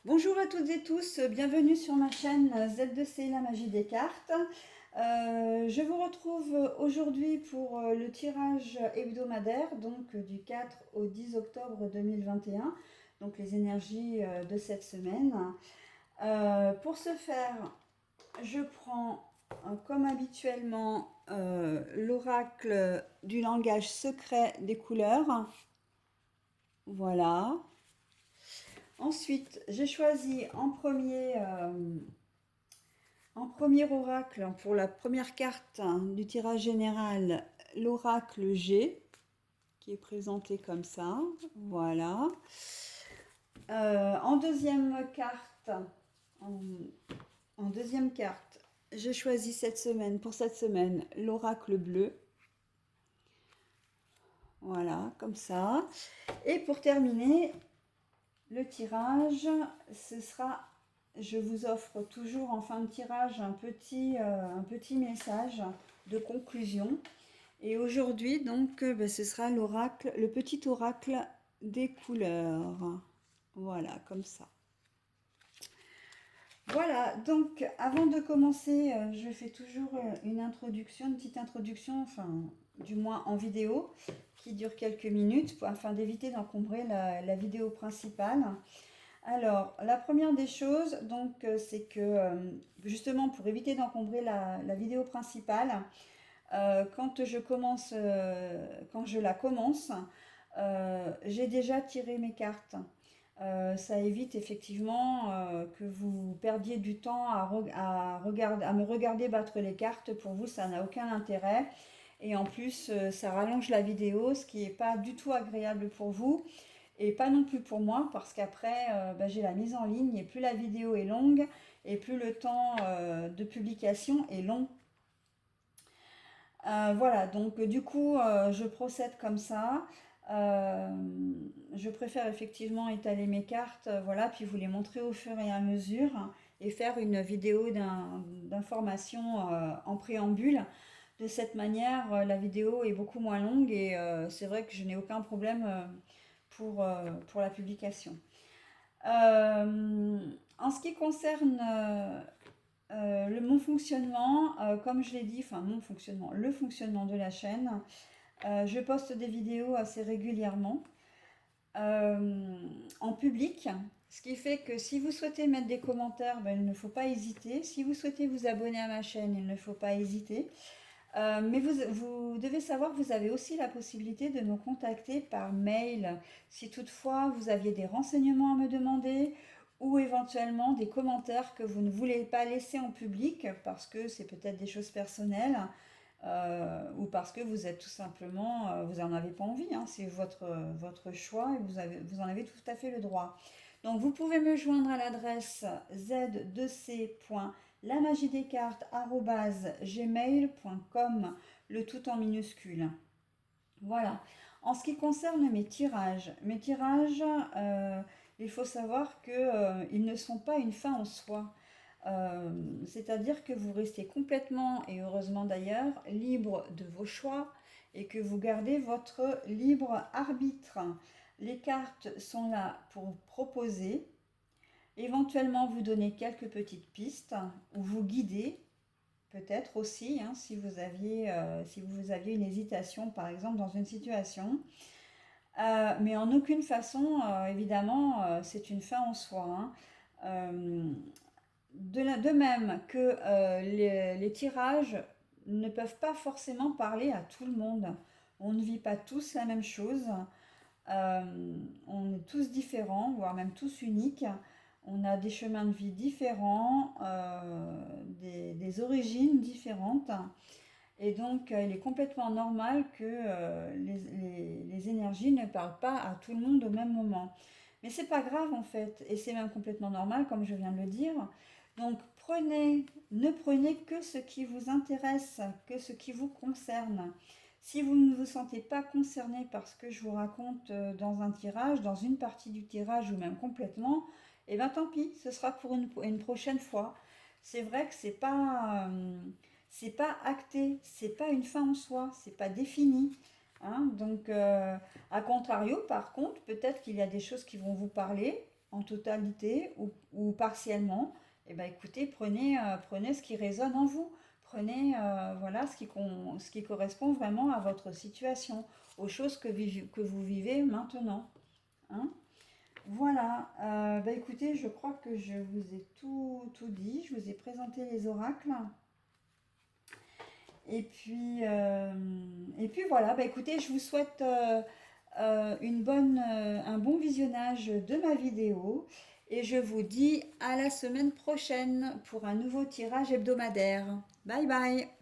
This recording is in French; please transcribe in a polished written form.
Bonjour à toutes et tous, bienvenue sur ma chaîne Z2C La Magie des Cartes. Je vous retrouve aujourd'hui pour le tirage hebdomadaire, donc du 4 au 10 octobre 2021, donc les énergies de cette semaine. Pour ce faire, je prends comme habituellement l'oracle du langage secret des couleurs. Voilà. Ensuite, j'ai choisi en premier oracle, pour la première carte du tirage général, l'oracle G, qui est présenté comme ça. Voilà. En deuxième carte, j'ai choisi pour cette semaine l'oracle bleu. Voilà, comme ça. Et pour terminer, le tirage, ce sera, je vous offre toujours en fin de tirage un petit message de conclusion. Et aujourd'hui, donc, ce sera le petit oracle des couleurs. Voilà, comme ça. Voilà, donc avant de commencer, je fais toujours une petite introduction, enfin, du moins en vidéo, qui dure quelques minutes, afin d'éviter d'encombrer la vidéo principale. Alors, la première des choses, donc, c'est que justement pour éviter d'encombrer la vidéo principale, quand je la commence, j'ai déjà tiré mes cartes. Ça évite effectivement que vous perdiez du temps à me regarder battre les cartes. Pour vous, ça n'a aucun intérêt. Et en plus, ça rallonge la vidéo, ce qui n'est pas du tout agréable pour vous. Et pas non plus pour moi, parce qu'après, j'ai la mise en ligne, et plus la vidéo est longue, et plus le temps de publication est long. Voilà, donc du coup, je procède comme ça. Euh, je préfère effectivement étaler mes cartes, voilà, puis vous les montrer au fur et à mesure, et faire une vidéo d'information en préambule. De cette manière, la vidéo est beaucoup moins longue et c'est vrai que je n'ai aucun problème pour la publication. En ce qui concerne mon fonctionnement, comme je l'ai dit, enfin le fonctionnement de la chaîne, je poste des vidéos assez régulièrement en public, ce qui fait que si vous souhaitez mettre des commentaires, il ne faut pas hésiter. Si vous souhaitez vous abonner à ma chaîne, il ne faut pas hésiter. Mais vous devez savoir que vous avez aussi la possibilité de nous contacter par mail si toutefois vous aviez des renseignements à me demander ou éventuellement des commentaires que vous ne voulez pas laisser en public parce que c'est peut-être des choses personnelles ou parce que vous êtes tout simplement, vous n'en avez pas envie, hein, c'est votre choix et vous en avez tout à fait le droit. Donc vous pouvez me joindre à l'adresse z2c.lamagiedescartes@gmail.com, le tout en minuscule. Voilà. En ce qui concerne mes tirages, il faut savoir qu'ils ne sont pas une fin en soi. C'est-à-dire que vous restez complètement, et heureusement d'ailleurs, libre de vos choix et que vous gardez votre libre arbitre. Les cartes sont là pour proposer, éventuellement vous donner quelques petites pistes ou vous guider, peut-être aussi, hein, si vous aviez une hésitation par exemple dans une situation. Mais en aucune façon, évidemment, c'est une fin en soi, hein. De même que les tirages ne peuvent pas forcément parler à tout le monde. On ne vit pas tous la même chose. On est tous différents, voire même tous uniques. On a des chemins de vie différents, des origines différentes. Et donc, il est complètement normal que les énergies ne parlent pas à tout le monde au même moment. Mais c'est pas grave en fait, et c'est même complètement normal, comme je viens de le dire. Donc, ne prenez que ce qui vous intéresse, que ce qui vous concerne. Si vous ne vous sentez pas concerné par ce que je vous raconte dans un tirage, dans une partie du tirage ou même complètement, eh bien tant pis, ce sera pour une prochaine fois. C'est vrai que c'est pas acté, c'est pas une fin en soi, c'est pas défini. Hein. Donc, à contrario, par contre, peut-être qu'il y a des choses qui vont vous parler, en totalité ou partiellement, et ben écoutez, prenez ce qui résonne en vous. Prenez voilà, ce qui correspond vraiment à votre situation, aux choses que vous vivez maintenant. Hein. Voilà, bah écoutez, je crois que je vous ai tout dit, je vous ai présenté les oracles. Et puis, euh, et puis voilà, bah écoutez, je vous souhaite un bon visionnage de ma vidéo et je vous dis à la semaine prochaine pour un nouveau tirage hebdomadaire. Bye bye!